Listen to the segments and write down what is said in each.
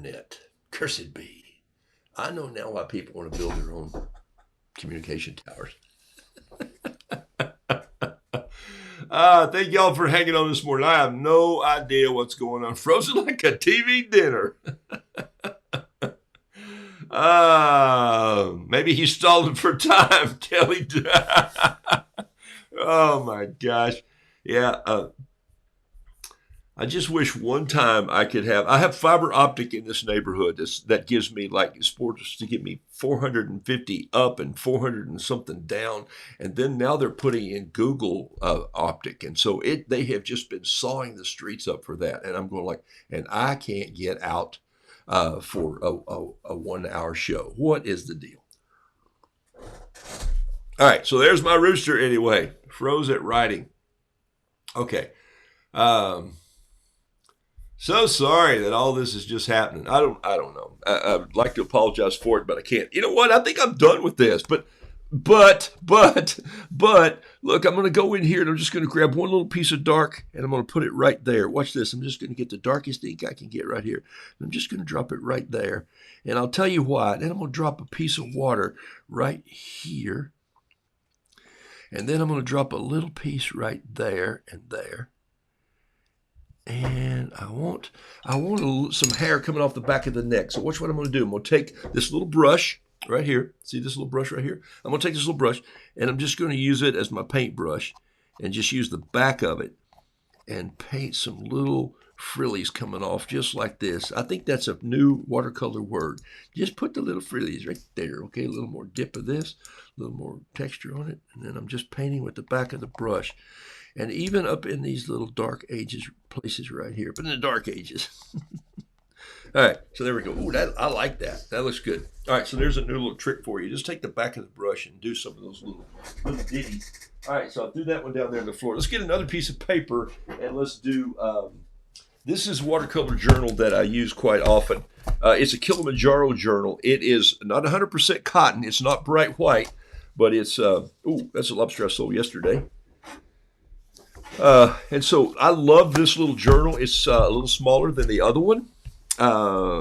internet. Cursed be. I know now why people want to build their own communication towers. Thank y'all for hanging on this morning. I have no idea what's going on. Frozen like a TV dinner. Maybe he's stalling for time, Kelly. Oh my gosh. Yeah. I just wish one time I have fiber optic in this neighborhood that gives me it's supposed to give me 450 up and 400 and something down. And then now they're putting in Google optic. And so they have just been sawing the streets up for that. And I'm going and I can't get out for a 1 hour show. What is the deal? All right. So there's my rooster anyway. Froze at writing. Okay. So sorry that all this is just happening. I don't know. I would like to apologize for it, but I can't. You know what? I think I'm done with this. But look, I'm going to go in here and I'm just going to grab one little piece of dark and I'm going to put it right there. Watch this. I'm just going to get the darkest ink I can get right here. I'm just going to drop it right there. And I'll tell you why. Then I'm going to drop a piece of water right here. And then I'm going to drop a little piece right there and there. And I want some hair coming off the back of the neck. So watch what I'm going to do. I'm going to take this little brush right here. See this little brush right here? I'm going to take this little brush, and I'm just going to use it as my paintbrush and just use the back of it and paint some little frillies coming off just like this. I think that's a new watercolor word. Just put the little frillies right there, okay? A little more dip of this, a little more texture on it, and then I'm just painting with the back of the brush. And even up in these little dark ages places right here, but in the dark ages. All right, so there we go. Ooh, I like that. That looks good. All right, so there's a new little trick for you. Just take the back of the brush and do some of those little ditties. All right, so I'll do that one down there on the floor. Let's get another piece of paper, and let's do, this is watercolor journal that I use quite often. It's a Kilimanjaro journal. It is not 100% cotton. It's not bright white, but it's, that's a lobster I sold yesterday. And so I love this little journal. It's a little smaller than the other one. Man,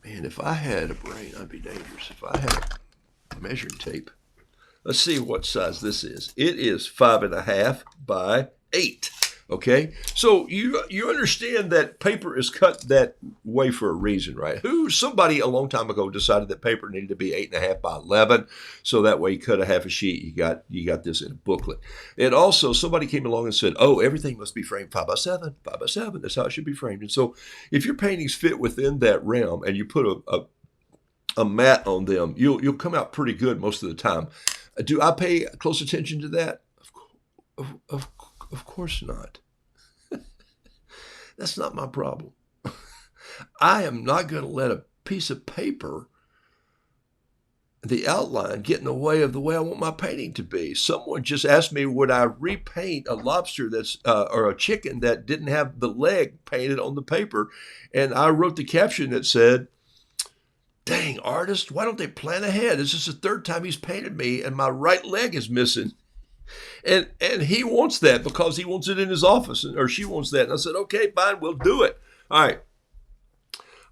if I had a brain, I'd be dangerous. If I had a measuring tape. Let's see what size this is. It is 5.5 by 8. Okay, so you understand that paper is cut that way for a reason, right? Somebody a long time ago decided that paper needed to be 8.5 by 11, so that way you cut a half a sheet, you got this in a booklet. And also somebody came along and said, oh, everything must be framed 5 by 7, 5 by 7. That's how it should be framed. And so if your paintings fit within that realm and you put a mat on them, you'll come out pretty good most of the time. Do I pay close attention to that? Of course not. That's not my problem. I am not going to let a piece of paper, the outline, get in the way of the way I want my painting to be. Someone just asked me, would I repaint a lobster or a chicken that didn't have the leg painted on the paper? And I wrote the caption that said, dang, artist, why don't they plan ahead? This is the third time he's painted me and my right leg is missing. And he wants that because he wants it in his office, or she wants that. And I said, okay, fine, we'll do it. All right.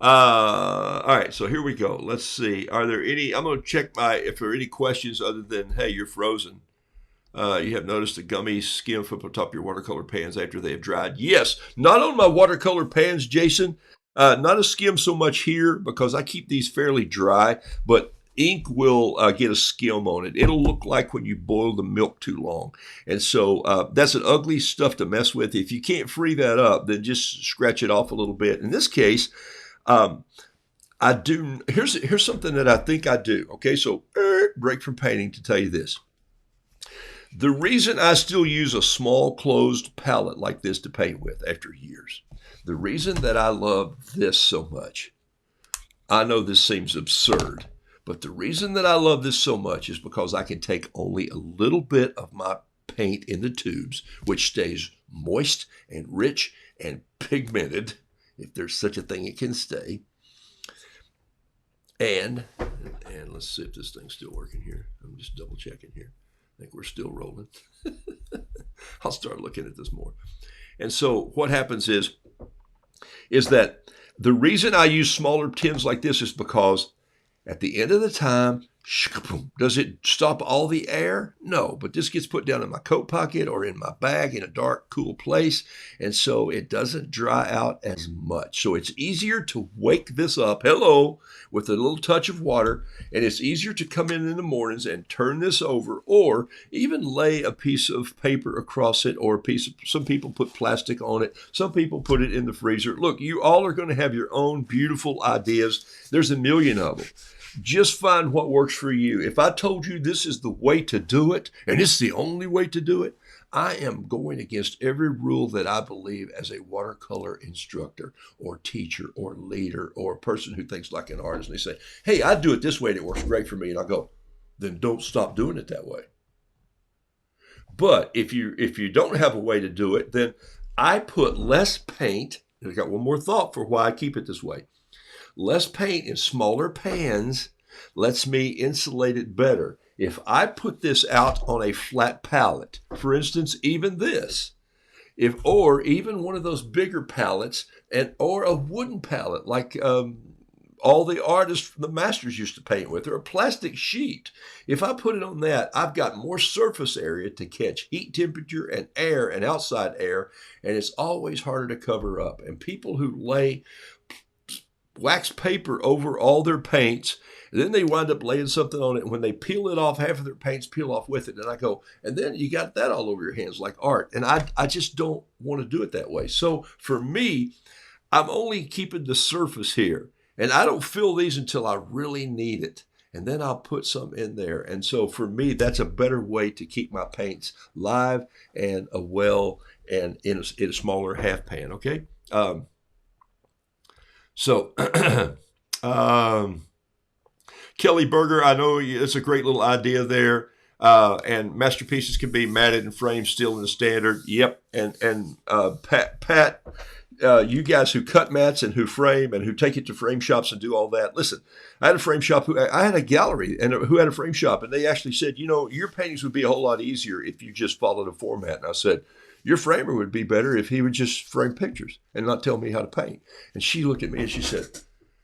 All right, so here we go. Let's see. Are there any, I'm going to check if there are any questions other than, hey, you're frozen. You have noticed a gummy skim from the top of your watercolor pans after they have dried. Yes, not on my watercolor pans, Jason. Not a skim so much here because I keep these fairly dry, but ink will get a skim on it. It'll look like when you boil the milk too long. And so that's an ugly stuff to mess with. If you can't free that up, then just scratch it off a little bit. In this case, I do. Here's something that I think I do. Okay, so break from painting to tell you this. The reason I still use a small closed palette like this to paint with after years, the reason that I love this so much, I know this seems absurd, but the reason that I love this so much is because I can take only a little bit of my paint in the tubes, which stays moist and rich and pigmented, if there's such a thing it can stay. And let's see if this thing's still working here. I'm just double checking here. I think we're still rolling. I'll start looking at this more. And so what happens is is that the reason I use smaller tins like this is because at the end of the time, does it stop all the air? No, but this gets put down in my coat pocket or in my bag in a dark, cool place, and so it doesn't dry out as much. So it's easier to wake this up, hello, with a little touch of water, and it's easier to come in the mornings and turn this over, or even lay a piece of paper across it, or a piece of, some people put plastic on it, some people put it in the freezer. Look, you all are going to have your own beautiful ideas. There's a million of them. Just find what works for you. If I told you this is the way to do it, and it's the only way to do it, I am going against every rule that I believe as a watercolor instructor or teacher or leader or a person who thinks like an artist. And they say, hey, I do it this way and it works great for me. And I go, then don't stop doing it that way. But if you don't have a way to do it, then I put less paint. And I got one more thought for why I keep it this way. Less paint in smaller pans lets me insulate it better. If I put this out on a flat pallet, for instance, even this, or even one of those bigger pallets, or a wooden pallet like all the artists, the masters used to paint with, or a plastic sheet. If I put it on that, I've got more surface area to catch heat, temperature, and air, and outside air, and it's always harder to cover up. And people who lay wax paper over all their paints, and then they wind up laying something on it. And when they peel it off, half of their paints peel off with it. And I go, and then you got that all over your hands like art. And I just don't want to do it that way. So for me, I'm only keeping the surface here. And I don't fill these until I really need it. And then I'll put some in there. And so for me, that's a better way to keep my paints live and well and in a smaller half pan, okay? So, Kelly Berger, I know it's a great little idea there. And masterpieces can be matted and framed still in the standard. Yep. And Pat, you guys who cut mats and who frame and who take it to frame shops and do all that. Listen, I had a frame shop I had a gallery and who had a frame shop, and they actually said, you know, your paintings would be a whole lot easier if you just followed a format. And I said, your framer would be better if he would just frame pictures and not tell me how to paint. And she looked at me and she said,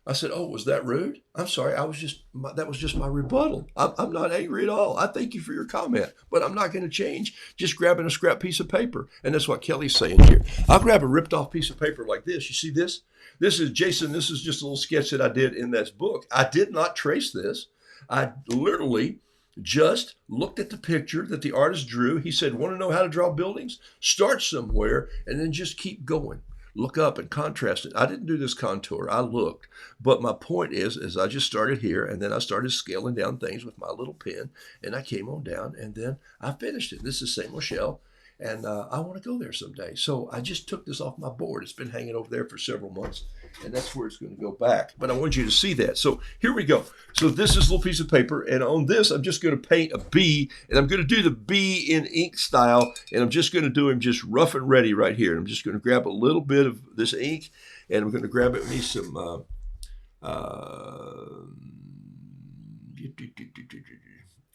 I said, oh, was that rude? I'm sorry. That was just my rebuttal. I'm not angry at all. I thank you for your comment, but I'm not going to change just grabbing a scrap piece of paper. And that's what Kelly's saying here. I'll grab a ripped off piece of paper like this. You see this? This is Jason. This is just a little sketch that I did in this book. I did not trace this. I literally just looked at the picture that the artist drew. He said, want to know how to draw buildings? Start somewhere and then just keep going. Look up and contrast it. I didn't do this contour. I looked. But my point is I just started here, and then I started scaling down things with my little pen, and I came on down, and then I finished it. This is Saint Michelle, and I want to go there someday. So I just took this off my board. It's been hanging over there for several months, and that's where it's going to go back. But I want you to see that. So here we go. So this is a little piece of paper, and on this, I'm just going to paint a bee, and I'm going to do the bee in ink style, and I'm just going to do him just rough and ready right here. And I'm just going to grab a little bit of this ink, and I'm going to grab it. We need some,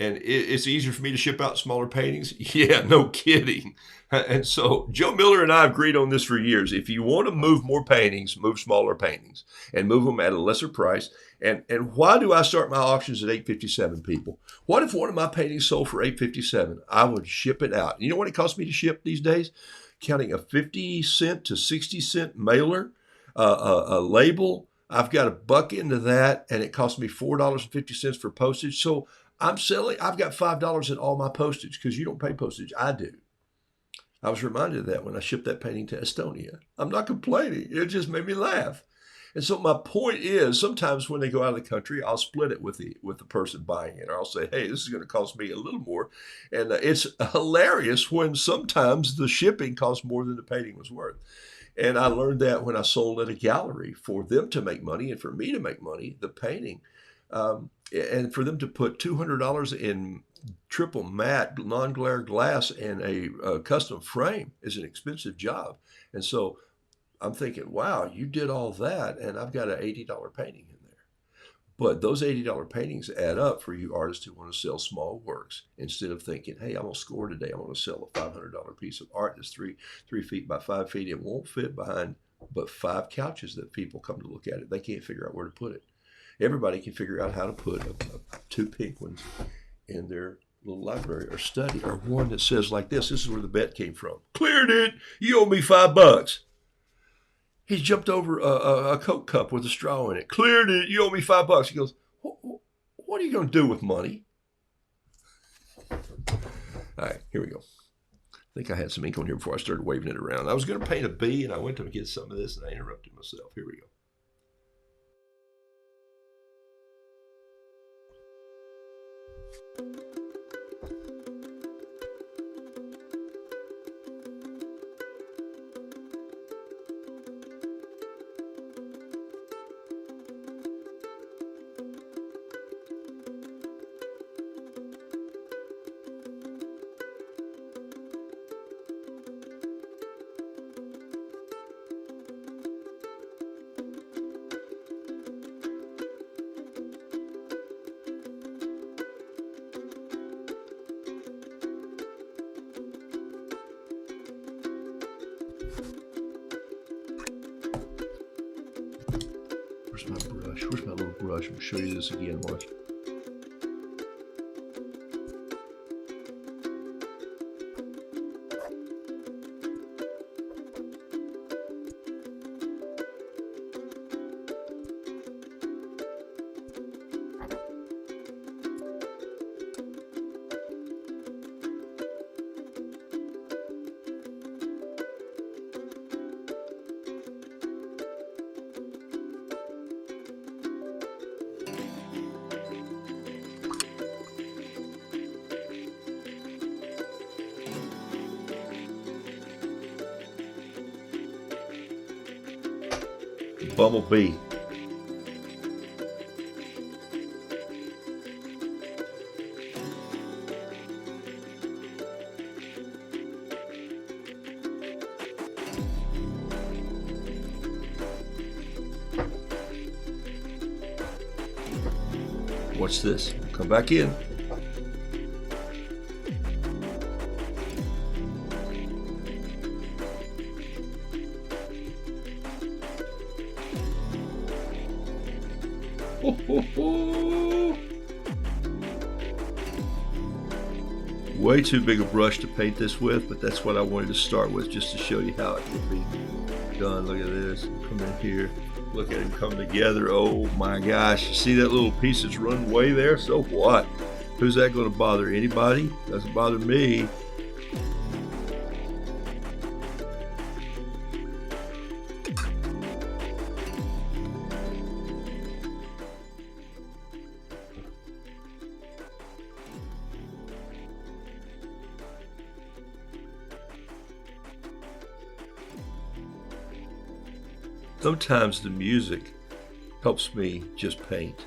and it's easier for me to ship out smaller paintings. Yeah, no kidding. And so Joe Miller and I have agreed on this for years. If you want to move more paintings, move smaller paintings and move them at a lesser price. And why do I start my auctions at $8.57, people? What if one of my paintings sold for $8.57? I would ship it out. You know what it costs me to ship these days? Counting a 50 cent to 60 cent mailer, a label. I've got $1 into that, and it costs me $4.50 for postage. So I've got $5 in all my postage because you don't pay postage. I do. I was reminded of that when I shipped that painting to Estonia. I'm not complaining. It just made me laugh. And so my point is, sometimes when they go out of the country, I'll split it with the person buying it. Or I'll say, hey, this is going to cost me a little more. And it's hilarious when sometimes the shipping costs more than the painting was worth. And I learned that when I sold at a gallery, for them to make money and for me to make money, the painting, and for them to put $200 in triple matte non-glare glass and a custom frame is an expensive job. And so I'm thinking, wow, you did all that, and I've got an $80 painting in there. But those $80 paintings add up for you artists who want to sell small works instead of thinking, hey, I'm going to score today. I'm going to sell a $500 piece of art that's 3 feet by 5 feet. It won't fit behind but 5 couches that people come to look at it. They can't figure out where to put it. Everybody can figure out how to put 2 pink ones in their little library or study, or one that says like this. This is where the bet came from. Cleared it. You owe me $5. He jumped over a Coke cup with a straw in it. Cleared it. You owe me $5. He goes, what are you going to do with money? All right, here we go. I think I had some ink on here before I started waving it around. I was going to paint a bee, and I went to get some of this, and I interrupted myself. Here we go. Where's my brush? Where's my little brush? I'm going to show you this again. Watch. Bumblebee. What's this? Come back in. Way too big a brush to paint this with, but that's what I wanted to start with, just to show you how it can be done. Look at this. Come in here. Look at him come together. Oh my gosh. You see that little piece that's run away there? So what? Who's that going to bother? Anybody? Doesn't bother me. Sometimes the music helps me just paint.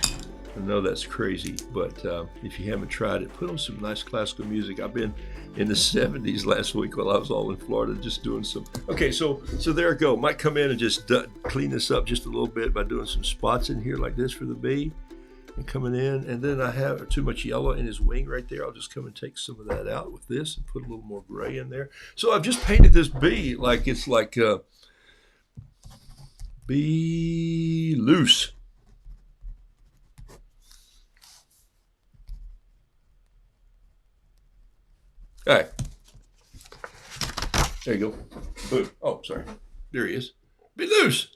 I know that's crazy, but if you haven't tried it, put on some nice classical music. I've been in the 70s last week while I was all in Florida just doing some. Okay, so there I go. Might come in and just clean this up just a little bit by doing some spots in here like this for the bee. And coming in, and then I have too much yellow in his wing right there. I'll just come and take some of that out with this and put a little more gray in there. So I've just painted this bee like it's like be loose. All right. There you go. Boom. Oh, sorry. There he is. Be loose.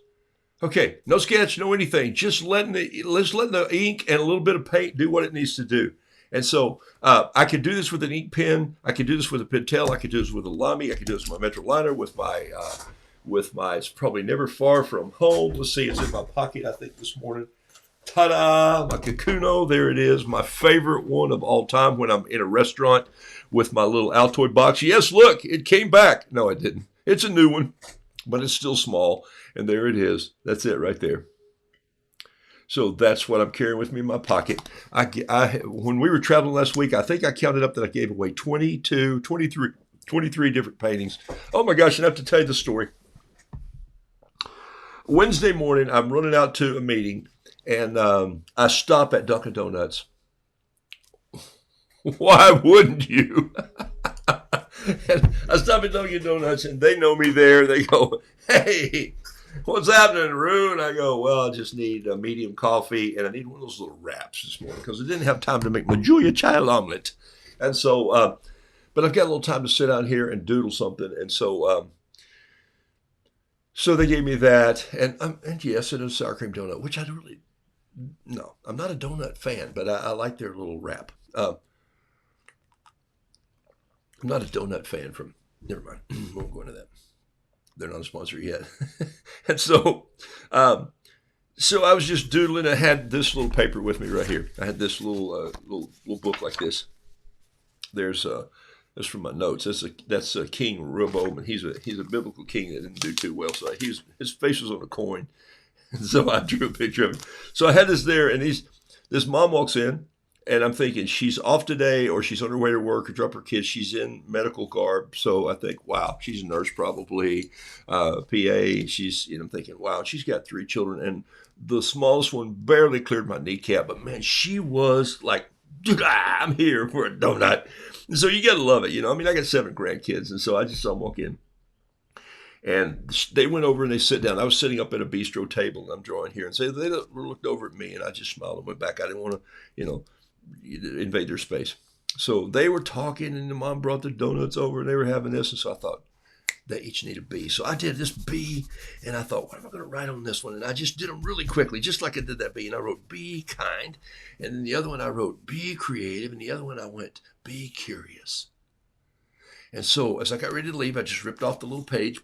Okay. No sketch, no anything. Just letting the ink and a little bit of paint do what it needs to do. And so I could do this with an ink pen. I could do this with a Pentel. I could do this with a Lamy. I could do this with my Metro liner, with my, it's probably never far from home. Let's see, it's in my pocket, I think, this morning. Ta-da! My Kakuno, there it is. My favorite one of all time when I'm in a restaurant with my little Altoid box. Yes, look, it came back. No, it didn't. It's a new one, but it's still small. And there it is. That's it right there. So that's what I'm carrying with me in my pocket. When we were traveling last week, I think I counted up that I gave away 23 different paintings. Oh my gosh, I have to tell you the story. Wednesday morning, I'm running out to a meeting, and I stop at Dunkin' Donuts. Why wouldn't you? And I stop at Dunkin' Donuts, and they know me there. They go, hey, what's happening, Roo? And I go, well, I just need a medium coffee, and I need one of those little wraps this morning because I didn't have time to make my Julia Child omelet. And so, but I've got a little time to sit down here and doodle something. And so, so they gave me that. And yes, it is sour cream donut, which I really, no, I'm not a donut fan, but I like their little wrap. I'm not a donut fan from, never mind, we won't go into that. They're not a sponsor yet. And so, so I was just doodling. I had this little paper with me right here. I had this little book like this. There's that's from my notes. That's King Rehoboam, and he's a biblical king that didn't do too well. So his face was on a coin, and so I drew a picture of him. So I had this there, and this mom walks in. And I'm thinking she's off today, or she's on her way to work, or drop her kids. She's in medical garb. So I think, wow, she's a nurse probably, PA. I'm thinking, wow, she's got 3 children. And the smallest one barely cleared my kneecap. But man, she was like, dude, I'm here for a donut. And so you got to love it. I mean, I got 7 grandkids. And so I just saw them walk in. And they went over and they sit down. I was sitting up at a bistro table, and I'm drawing here. And so they looked over at me, and I just smiled and went back. I didn't want to, invade their space. So they were talking, and the mom brought the donuts over, and they were having this. And so I thought, they each need a B. So I did this B, and I thought, what am I going to write on this one? And I just did them really quickly, just like I did that B. And I wrote, be kind. And then the other one I wrote, be creative. And the other one I went, be curious. And so as I got ready to leave, I just ripped off the little page,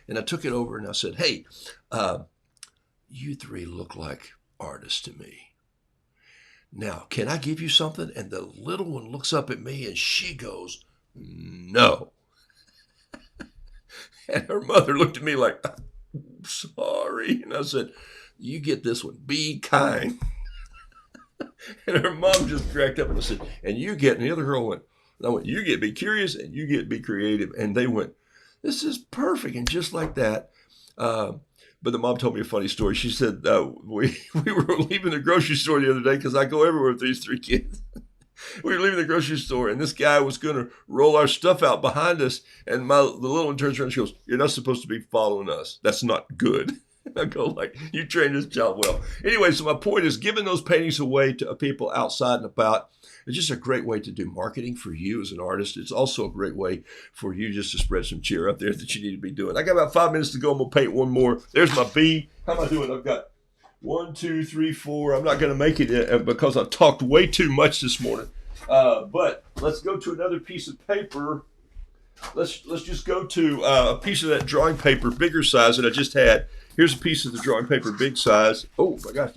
and I took it over, and I said, hey, you 3 look like artists to me. Now, can I give you something? And the little one looks up at me, and she goes, no. And her mother looked at me like, sorry. And I said, you get this one. Be kind. And her mom just cracked up, and I said, and the other girl went, and I went, you get be curious, and you get be creative. And they went, this is perfect. And just like that, but the mom told me a funny story. She said, we were leaving the grocery store the other day, because I go everywhere with these 3 kids. We were leaving the grocery store, and this guy was going to roll our stuff out behind us. And the little one turns around and she goes, you're not supposed to be following us. That's not good. I go like, you trained this child well. Anyway, so my point is, giving those paintings away to people outside and about, it's just a great way to do marketing for you as an artist. It's also a great way for you just to spread some cheer up there that you need to be doing. I got about 5 minutes to go. I'm going to paint one more. There's my B. How am I doing? I've got 1, 2, 3, 4. I'm not going to make it because I talked way too much this morning. But let's go to another piece of paper. Let's just go to a piece of that drawing paper, bigger size that I just had. Here's a piece of the drawing paper, big size. Oh my gosh,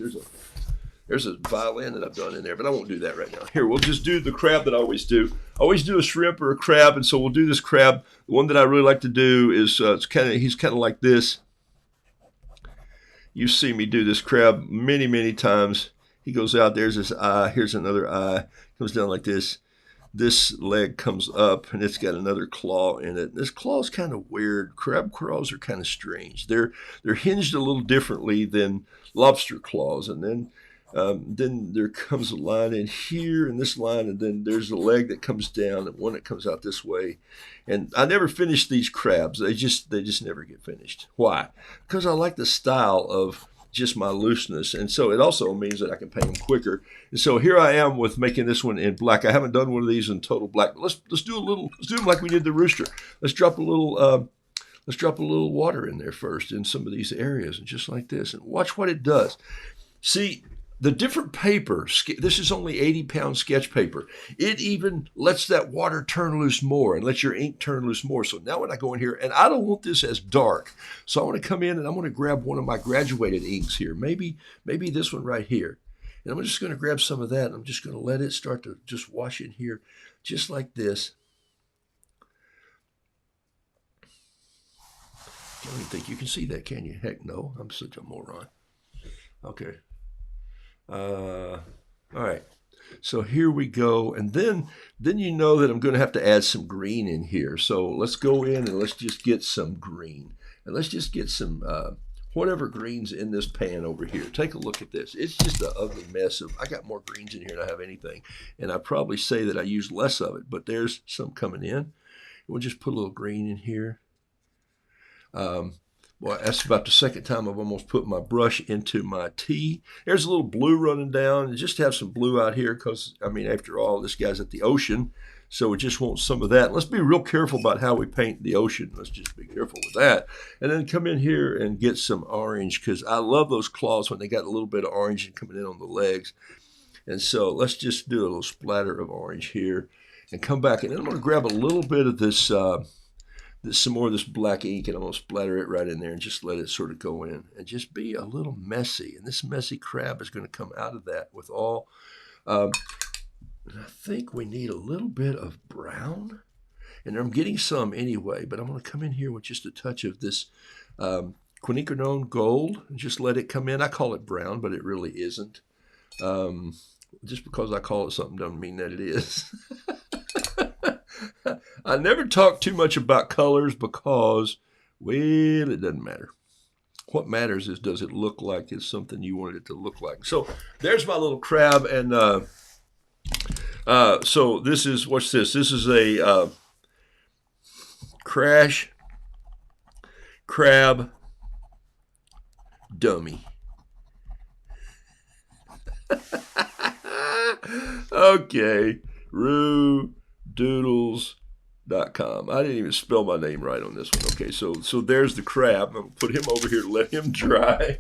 there's a violin that I've done in there, but I won't do that right now. Here, we'll just do the crab that I always do. I always do a shrimp or a crab, and so we'll do this crab. The one that I really like to do is he's kind of like this. You see me do this crab many, many times. He goes out, there's his eye, here's another eye, comes down like this. This leg comes up, and it's got another claw in it. This claw is kind of weird. Crab claws are kind of strange. They're hinged a little differently than lobster claws. And then there comes a line in here, and this line, and then there's a leg that comes down, and one that comes out this way. And I never finish these crabs. They just never get finished. Why? Because I like the style of just my looseness, and so it also means that I can paint them quicker. And so here I am with making this one in black. I haven't done one of these in total black, but let's do them like we did the rooster. Let's drop a little water in there first in some of these areas, and just like this, and watch what it does. See, the different paper, this is only 80-pound sketch paper. It even lets that water turn loose more and lets your ink turn loose more. So now when I go in here, and I don't want this as dark, so I want to come in and I'm going to grab one of my graduated inks here, maybe this one right here. And I'm just going to grab some of that, and I'm just going to let it start to just wash in here, just like this. I don't even think you can see that, can you? Heck no, I'm such a moron. Okay. All right, so here we go, and then you know that I'm going to have to add some green in here. So let's go in and let's just get some green, and let's just get some whatever greens in this pan over here. Take a look at this. It's just an ugly mess of. I got more greens in here than I have anything, and I probably say that I use less of it, but there's some coming in, We'll just put a little green in here. Well, that's about the second time I've almost put my brush into my tea. There's a little blue running down, and just have some blue out here because, I mean, after all, this guy's at the ocean, so we just want some of that. Let's be real careful about how we paint the ocean. Let's just be careful with that. And then come in here and get some orange because I love those claws when they got a little bit of orange coming in on the legs. And so let's just do a little splatter of orange here and come back. And then I'm going to grab a little bit of this some more of this black ink, and I'm going to splatter it right in there and just let it sort of go in and just be a little messy. And this messy crab is going to come out of that with all, I think we need a little bit of brown, and I'm getting some anyway, but I'm going to come in here with just a touch of this quinacridone gold and just let it come in. I call it brown, but it really isn't. Just because I call it something doesn't mean that it is. I never talk too much about colors because, well, it doesn't matter. What matters is, does it look like it's something you wanted it to look like? So there's my little crab, and so this is, what's this? This is a crash crab dummy. Okay, Roodoodles.com. I didn't even spell my name right on this one. Okay, so there's the crab. I'm going to put him over here to let him dry.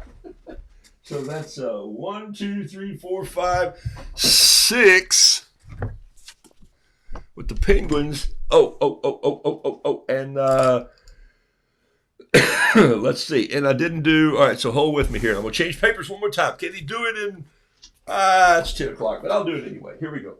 So that's 1, 2, 3, 4, 5, 6 with the penguins. And let's see. And I didn't do, all right, so hold with me here. I'm going to change papers one more time. Can he do it in, it's 10 o'clock, but I'll do it anyway. Here we go.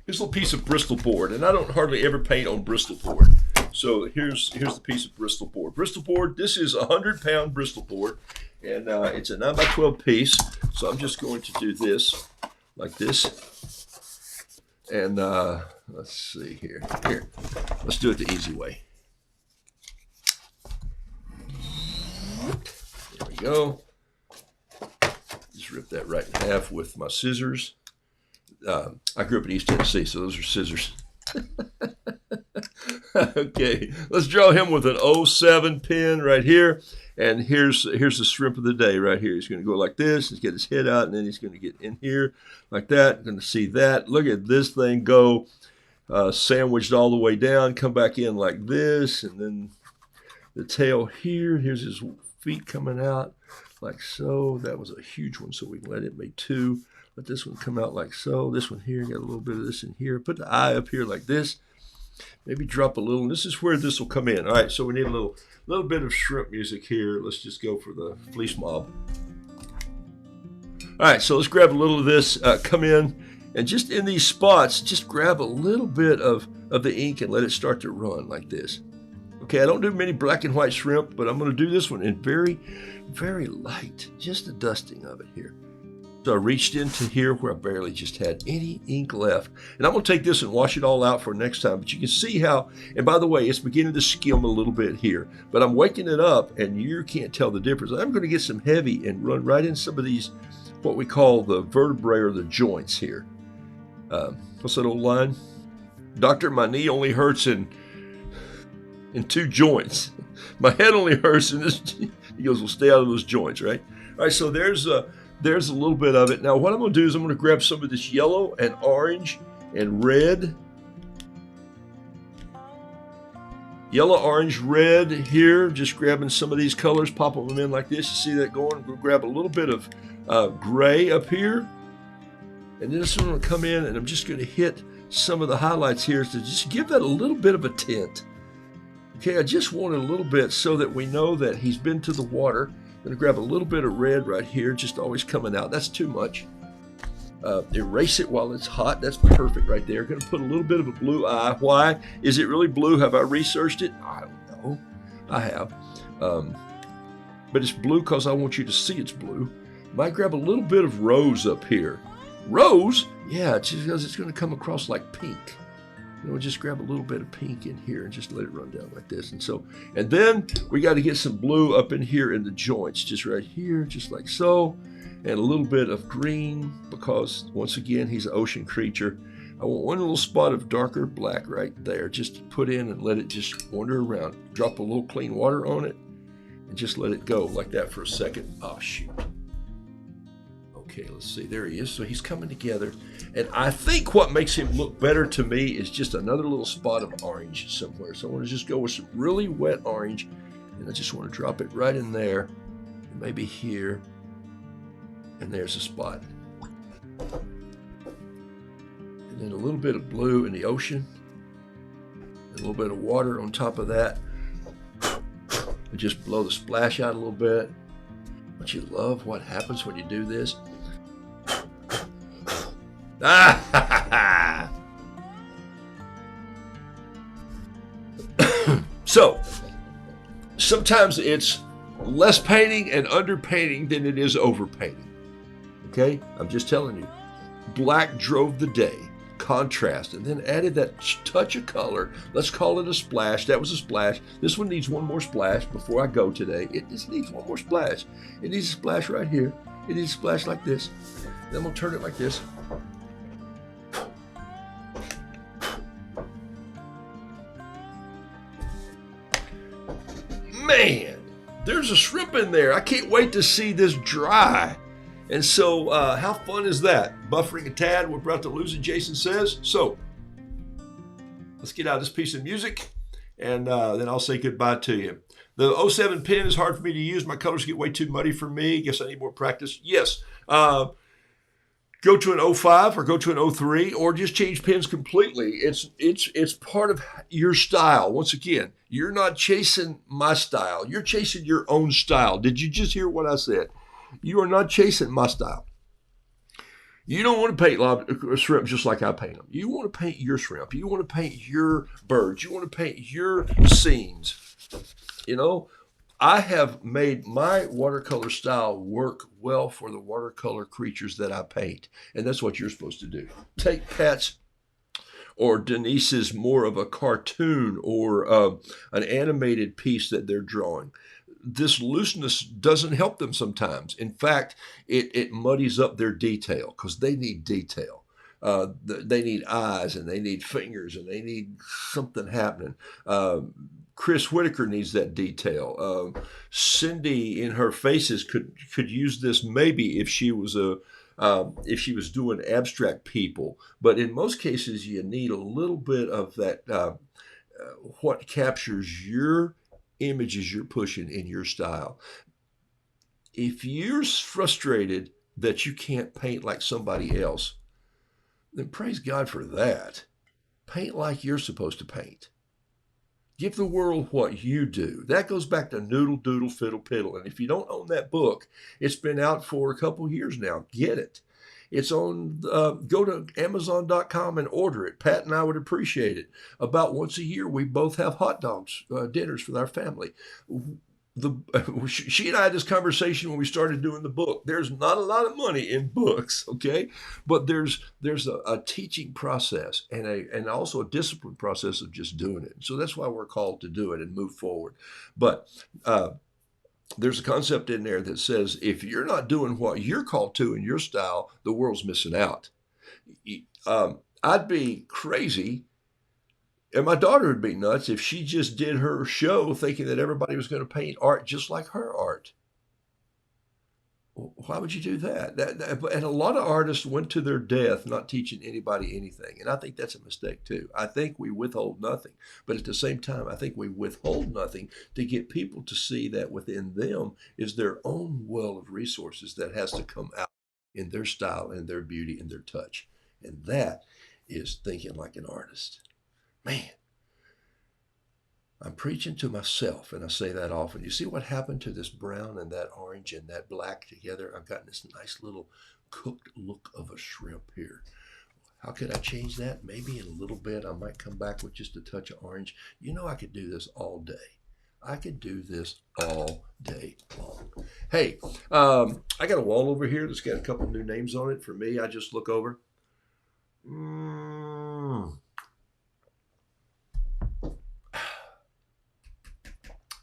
Here's a little piece of Bristol board, and I don't hardly ever paint on Bristol board. So here's the piece of Bristol board. Bristol board, this is a 100-pound Bristol board, and it's a 9 by 12 piece. So I'm just going to do this like this. And let's see here. Here, let's do it the easy way. There we go. Just rip that right in half with my scissors. I grew up in East Tennessee, so those are scissors. Okay, let's draw him with an 07 pen right here. And here's the shrimp of the day right here. He's going to go like this. He's get his head out, and then he's going to get in here like that. Going to see that. Look at this thing go sandwiched all the way down. Come back in like this, and then the tail here. Here's his feet coming out like so. That was a huge one, so we can let it make 2. Let this one come out like so. This one here, got a little bit of this in here. Put the eye up here like this. Maybe drop a little. And this is where this will come in. All right, so we need a little bit of shrimp music here. Let's just go for the fleece mob. All right, so let's grab a little of this. Come in, and just in these spots, just grab a little bit of the ink and let it start to run like this. Okay, I don't do many black and white shrimp, but I'm going to do this one in very, very light. Just a dusting of it here. So I reached into here where I barely just had any ink left. And I'm going to take this and wash it all out for next time. But you can see how, and by the way, it's beginning to skim a little bit here. But I'm waking it up, and you can't tell the difference. I'm going to get some heavy and run right in some of these, what we call the vertebrae or the joints here. What's that old line? Doctor, my knee only hurts in 2 joints. My head only hurts in this. He goes, well, stay out of those joints, right? All right, so there's a little bit of it. Now what I'm going to do is I'm going to grab some of this yellow and orange and red. Yellow, orange, red here. Just grabbing some of these colors, popping them in like this. You see that going? I'm going to grab a little bit of gray up here. And then this one will come in, and I'm just going to hit some of the highlights here to just give that a little bit of a tint. Okay, I just want it a little bit so that we know that he's been to the water. I'm going to grab a little bit of red right here, just always coming out. That's too much. Erase it while it's hot. That's perfect right there. Going to put a little bit of a blue eye. Why? Is it really blue? Have I researched it? I don't know. I have. But it's blue because I want you to see it's blue. Might grab a little bit of rose up here. Rose? Yeah, it's just because it's going to come across like pink. You know, just grab a little bit of pink in here and just let it run down like this. And then we got to get some blue up in here in the joints, just right here, just like so. And a little bit of green because, once again, he's an ocean creature. I want one little spot of darker black right there. Just put in and let it just wander around. Drop a little clean water on it and just let it go like that for a second. Oh, shoot. Okay, let's see. There he is. So he's coming together. And I think what makes him look better to me is just another little spot of orange somewhere. So I want to just go with some really wet orange. And I just want to drop it right in there. And maybe here. And there's a spot. And then a little bit of blue in the ocean. And a little bit of water on top of that. And just blow the splash out a little bit. Don't you love what happens when you do this? So, sometimes it's less painting and underpainting than it is overpainting. Okay? I'm just telling you. Black drove the day. Contrast, and then added that touch of color. Let's call it a splash. That was a splash. This one needs one more splash before I go today. It just needs one more splash. It needs a splash right here. It needs a splash like this. Then we'll turn it like this. Man, there's a shrimp in there. I can't wait to see this dry. And so, how fun is that? Buffering a tad, we're about to lose it, Jason says. So, let's get out of this piece of music, and then I'll say goodbye to you. The 07 pen is hard for me to use. My colors get way too muddy for me. Guess I need more practice. Yes. Go to an 05 or go to an 03 or just change pens completely. It's part of your style. Once again, you're not chasing my style. You're chasing your own style. Did you just hear what I said? You are not chasing my style. You don't want to paint shrimp just like I paint them. You want to paint your shrimp. You want to paint your birds. You want to paint your scenes. You know, I have made my watercolor style work well for the watercolor creatures that I paint. And that's what you're supposed to do. Take Pat's or Denise's more of a cartoon or an animated piece that they're drawing. This looseness doesn't help them sometimes. In fact, it muddies up their detail because they need detail. They need eyes and they need fingers and they need something happening. Chris Whitaker needs that detail. Cindy in her faces could use this maybe if she was doing abstract people. But in most cases, you need a little bit of that. What captures your images you're pushing in your style. If you're frustrated that you can't paint like somebody else, then praise God for that. Paint like you're supposed to paint. Give the world what you do. That goes back to Noodle, Doodle, Fiddle, Piddle. And if you don't own that book, it's been out for a couple years now. Get it. It's on, go to Amazon.com and order it. Pat and I would appreciate it. About once a year, we both have hot dogs, dinners with our family. She and I had this conversation when we started doing the book. There's not a lot of money in books, okay? But there's a teaching process and also a discipline process of just doing it. So that's why we're called to do it and move forward. But there's a concept in there that says if you're not doing what you're called to in your style, the world's missing out. I'd be crazy, and my daughter would be nuts if she just did her show thinking that everybody was going to paint art just like her art. Why would you do that? And a lot of artists went to their death not teaching anybody anything. And I think that's a mistake too. I think we withhold nothing. But at the same time, I think we withhold nothing to get people to see that within them is their own well of resources that has to come out in their style and their beauty and their touch. And that is thinking like an artist. Man. I'm preaching to myself, and I say that often. You see what happened to this brown and that orange and that black together? I've gotten this nice little cooked look of a shrimp here. How could I change that? Maybe in a little bit I might come back with just a touch of orange. You know, I could do this all day. I could do this all day long. Hey, I got a wall over here that's got a couple new names on it. For me, I just look over.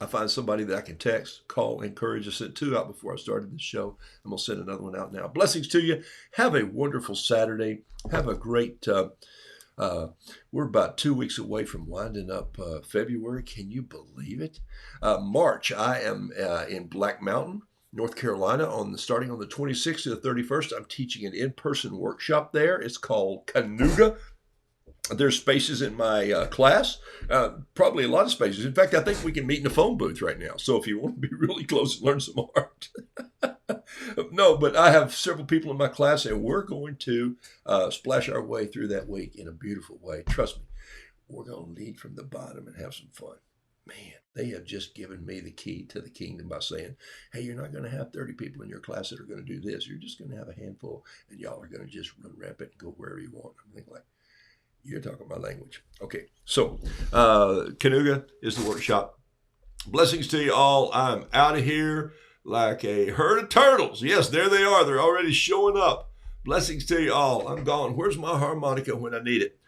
I find somebody that I can text, call, encourage. I sent 2 out before I started the show. I'm going to send another one out now. Blessings to you. Have a wonderful Saturday. Have a great, we're about 2 weeks away from winding up February. Can you believe it? March, I am in Black Mountain, North Carolina, starting on the 26th to the 31st. I'm teaching an in-person workshop there. It's called Canuga. There's spaces in my class, probably a lot of spaces. In fact, I think we can meet in a phone booth right now. So if you want to be really close and learn some art. No, but I have several people in my class, and we're going to splash our way through that week in a beautiful way. Trust me, we're going to lead from the bottom and have some fun. Man, they have just given me the key to the kingdom by saying, hey, you're not going to have 30 people in your class that are going to do this. You're just going to have a handful, and y'all are going to just run rampant and go wherever you want. I'm thinking like, you're talking my language. Okay, so Canuga is the workshop. Blessings to you all. I'm out of here like a herd of turtles. Yes, there they are. They're already showing up. Blessings to you all. I'm gone. Where's my harmonica when I need it?